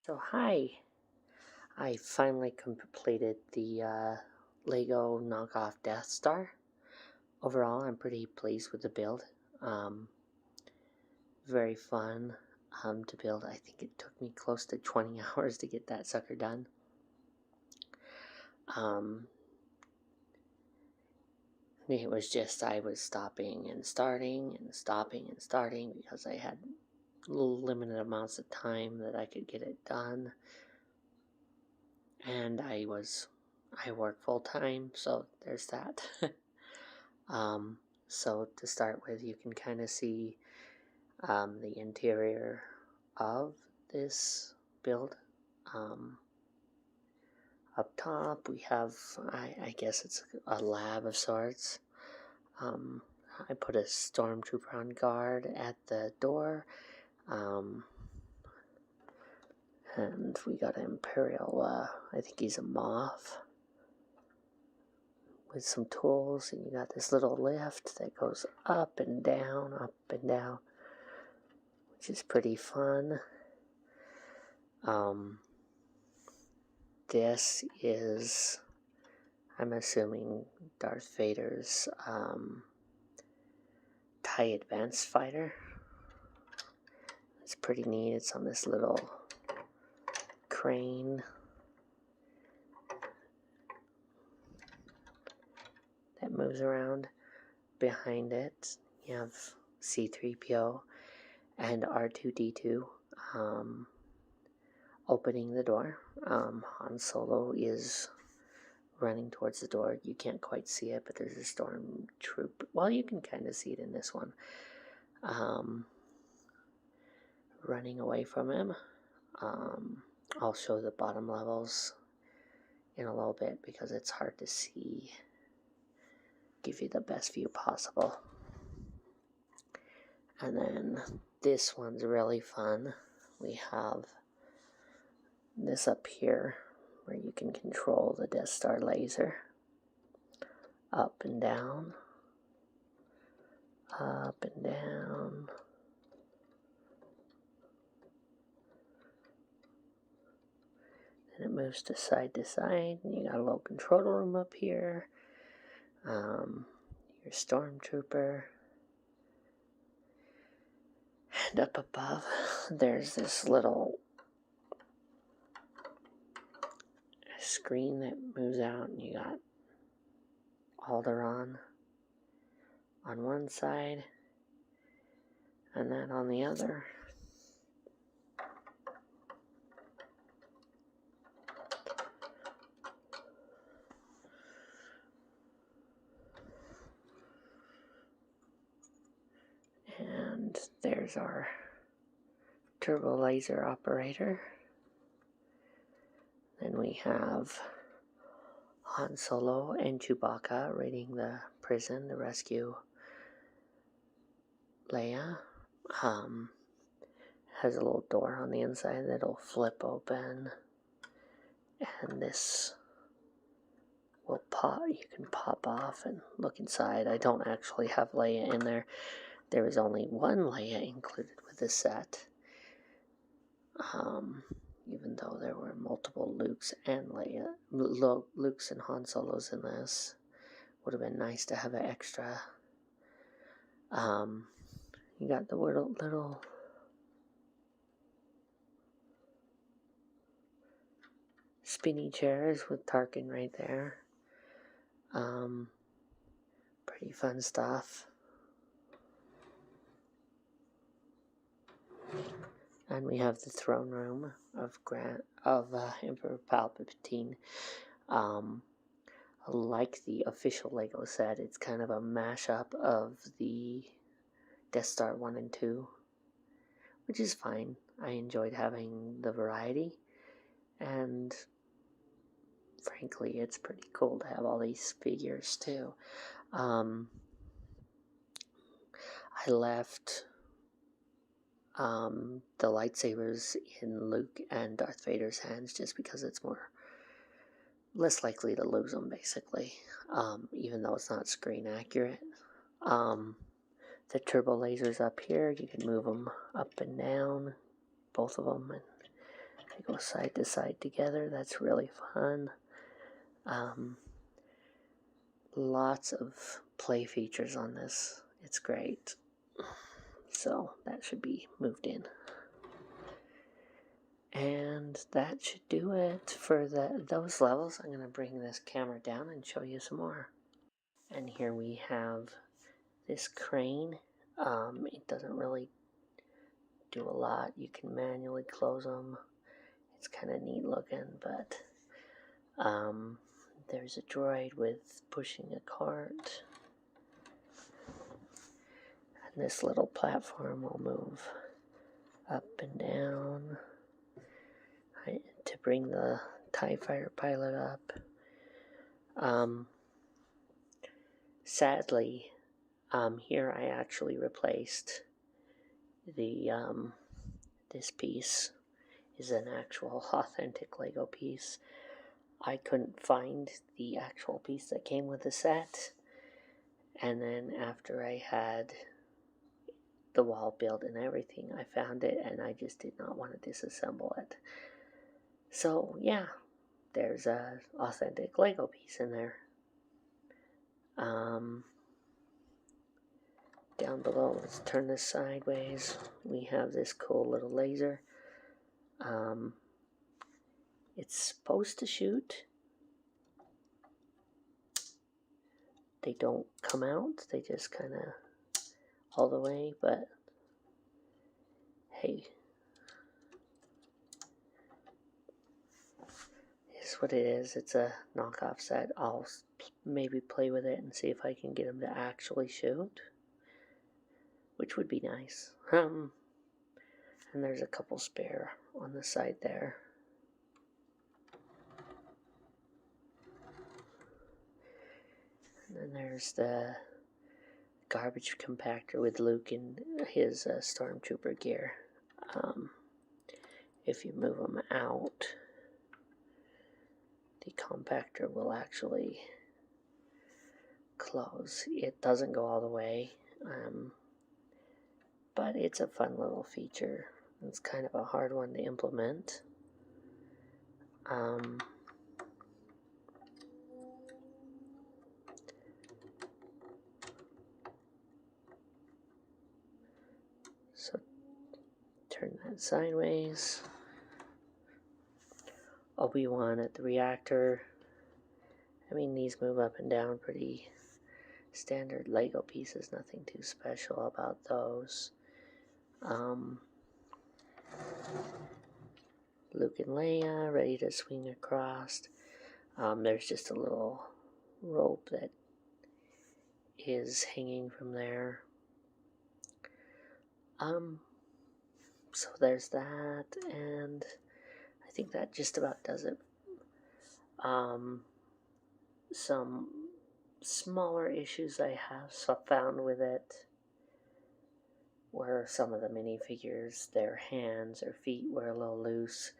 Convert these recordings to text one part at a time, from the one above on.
So hi, I finally completed the Lego knockoff Death Star. Overall, I'm pretty pleased with the build. Um, Very fun to build. I think it took me close to 20 hours to get that sucker done. Um, it was just I was stopping and starting and stopping and starting because I had limited amounts of time that I could get it done, and I work full time, so there's that. So to start with, you can kind of see the interior of this build. Um, Up top, we have, I guess it's a lab of sorts. Um, I put a stormtrooper on guard at the door. Um, and we got an Imperial, I think he's a Moth, with some tools. And you got this little lift that goes up and down, which is pretty fun. Um, this is, I'm assuming, Darth Vader's TIE Advanced Fighter. It's pretty neat. It's on this little crane that moves around. Behind it, you have C-3PO and R2-D2 opening the door. Han Solo is running towards the door. You can't quite see it, but there's a stormtrooper. Well, you can kind of see it in this one. Running away from him. I'll show the bottom levels in a little bit because it's hard to see. Give you the best view possible. And then this one's really fun. We have this up here where you can control the Death Star laser. Up and down. Up and down. And it moves to side, and you got a little control room up here. Your stormtrooper. And up above, there's this little screen that moves out, and you got Alderaan on one side, and then on the other. And there's our turbo laser operator. Then we have Han Solo and Chewbacca raiding the prison to rescue Leia. Has a little door on the inside that'll flip open, and this will pop. You can pop off and look inside. I don't actually have Leia in there. There is only one Leia included with the set. Even though there were multiple Lukes and Lukes and Han Solos in this. Would have been nice to have an extra. You got the little spinny chairs with Tarkin right there. Pretty fun stuff. And we have the throne room of Emperor Palpatine. Like the official Lego set, it's kind of a mashup of the Death Star 1 and 2, which is fine. I enjoyed having the variety, and frankly, it's pretty cool to have all these figures too. I left the lightsabers in Luke and Darth Vader's hands just because it's less likely to lose them, basically, even though it's not screen accurate. The turbo lasers up here, you can move them up and down, both of them, and they go side to side together. That's really fun. Lots of play features on this. It's great. So that should be moved in. And that should do it for those levels. I'm going to bring this camera down and show you some more. And here we have this crane. It doesn't really do a lot. You can manually close them. It's kind of neat looking, but there's a droid with pushing a cart. And this little platform will move up and down to bring the TIE Fighter pilot up. Sadly, here I actually replaced the, this piece is an actual authentic Lego piece. I couldn't find the actual piece that came with the set, and then after I had the wall built and everything, I found it, and I just did not want to disassemble it. So yeah, there's a authentic Lego piece in there. Down below, let's turn this sideways. We have this cool little laser. It's supposed to shoot. They don't come out. They just kind of all the way, but hey, it's what it is. It's a knockoff set. I'll maybe play with it and see if I can get them to actually shoot, which would be nice. And there's a couple spare on the side there. And then there's the garbage compactor with Luke in his stormtrooper gear. If you move them out, the compactor will actually close. It doesn't go all the way, but it's a fun little feature. It's kind of a hard one to implement. So turn that sideways. Obi-Wan at the reactor. I mean, these move up and down pretty standard Lego pieces, nothing too special about those. Luke and Leia ready to swing across. There's just a little rope that is hanging from there. So there's that, and I think that just about does it. Some smaller issues I have found with it were some of the minifigures, their hands or feet were a little loose.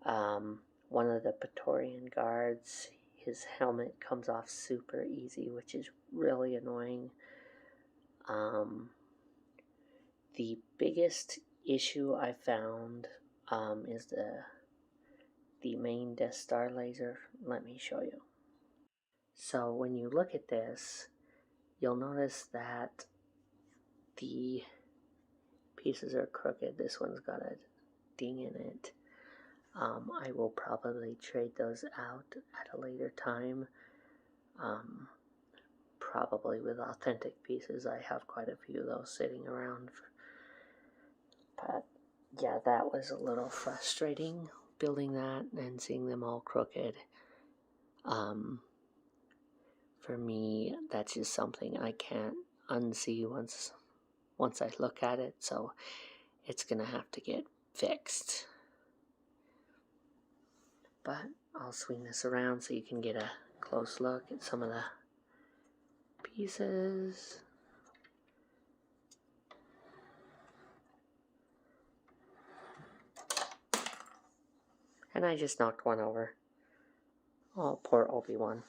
One of the Praetorian guards, his helmet comes off super easy, which is really annoying. The biggest issue I found is the main Death Star laser. Let me show you. So when you look at this, you'll notice that the pieces are crooked. This one's got a ding in it. I will probably trade those out at a later time. Probably with authentic pieces. I have quite a few of those sitting around. But yeah, that was a little frustrating, building that and seeing them all crooked. For me, that's just something I can't unsee once I look at it, so it's gonna have to get fixed. But I'll swing this around so you can get a close look at some of the pieces. And I just knocked one over. Oh, poor Obi-Wan.